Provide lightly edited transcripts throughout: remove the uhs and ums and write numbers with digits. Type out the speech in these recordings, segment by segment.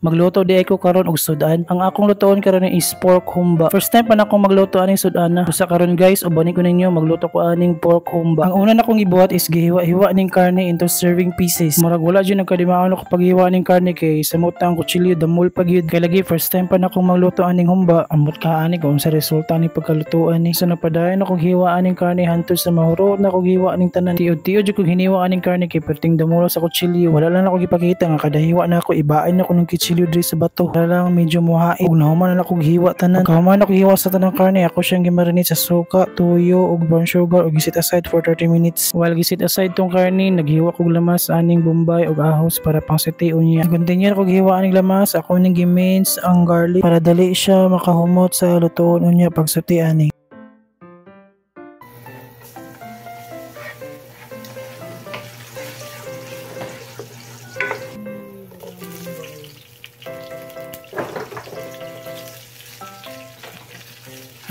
Magluto di ako karon og sudan. Ang akong lutoon karon is pork humba. First time pa na akong magluto aning sudana. Sa karon guys, ubani ko ninyo magluto ko aning pork humba. Ang una na akong gibuhat is gihiwa-hiwa ning karne into serving pieces. Murag wala jud nagkadimaon ako paghiwa ning karne kay samot ang kutsilyo damol pag yun. Kay lagi first time pa na akong magluto aning humba. Amot ka ani kung sa resulta ning pagkalutuan ni. So napadayon akong hiwa aning karne hantud sa mahuro na akong hiwa aning tanan. Tiod-tiod jud kong hiniwa aning karne kay perting damol sa kutsilyo. Wala lang ako gipakita nga kada hiwa na ako ibain ako ng kutsilyo diri sa bato. Wala lang medyo muhaig. Ug nahuman na ako hiwa tanan. Pagkahuman ako hiwa sa tanang karne, ako siyang gimarinate sa suka, tuyo ug brown sugar ug gisit aside for 30 minutes. While gisit aside tong karne, naghiwa kog lamas aning bombay ug ahos para pang sitiun niya. Continue ako hiwa aning lamas, ako ning gimince ang garlic para dali siya makahumot sa lutoon unya pag suti ani.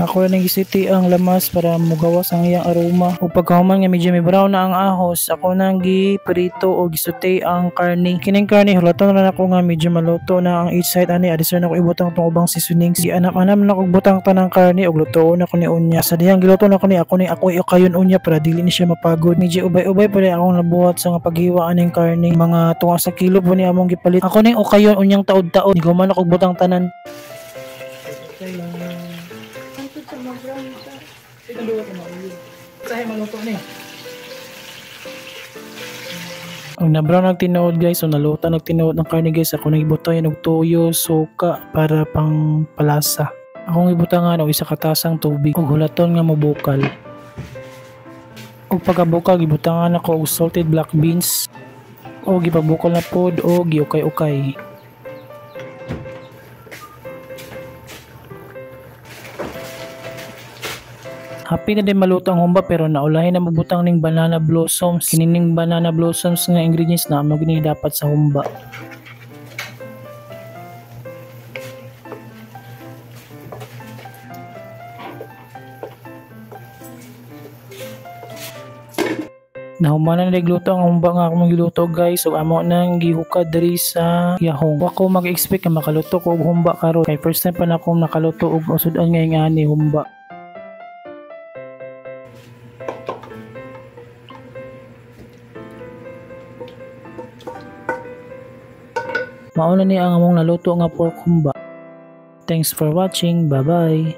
Ako na gisiti ang lamas para mugawas ang iyang aroma. O pagkahuman nga medyo may brown na ang ahos, ako nang giprito o gisuti ang karne. Kining karne hulaton na ako nga medyo maluto na ang each side ani adison ako ibutang tong ubang seasonings. Di anam-anam na ako butang tanang karne og lutoon ako ni unya. Sa dihang giluto na ako ni ako kayon unya para dili ni siya mapagod. Medyo ubay-ubay pa rin akong nabuhat sa nga paghiwa aning karne. Mga tunga sa kilo po ni among gipalit. Ako ning ukayon unyang taod-taod. Di ko man ako butang tanan. Ang na-brown nagtinuod guys, so naluto nagtinuod ng karne guys, ako nagibutang og toyo, suka para pang palasa. Akong ibutangan og isa ka tasang tubig ug hulaton nga mobukal. Ug pagkabukal gibutangan ako og salted black beans o gipabukal na pod o giukay-ukay. Happy na din maluto ang humba pero naulahin na magbutang ning banana blossoms. Kinining banana blossoms nga ingredients na mo gini dapat sa humba. Nahuman na nagluto ang humba nga akong giluto guys. So amo nang gihukad diri sa yahong. Ako mag-expect nga makaluto ko og humba karon kay first time pa na akong nakaluto og sudan nga ingani humba. Mauna ni ang among naluto nga pork humba. Thanks for watching. Bye-bye.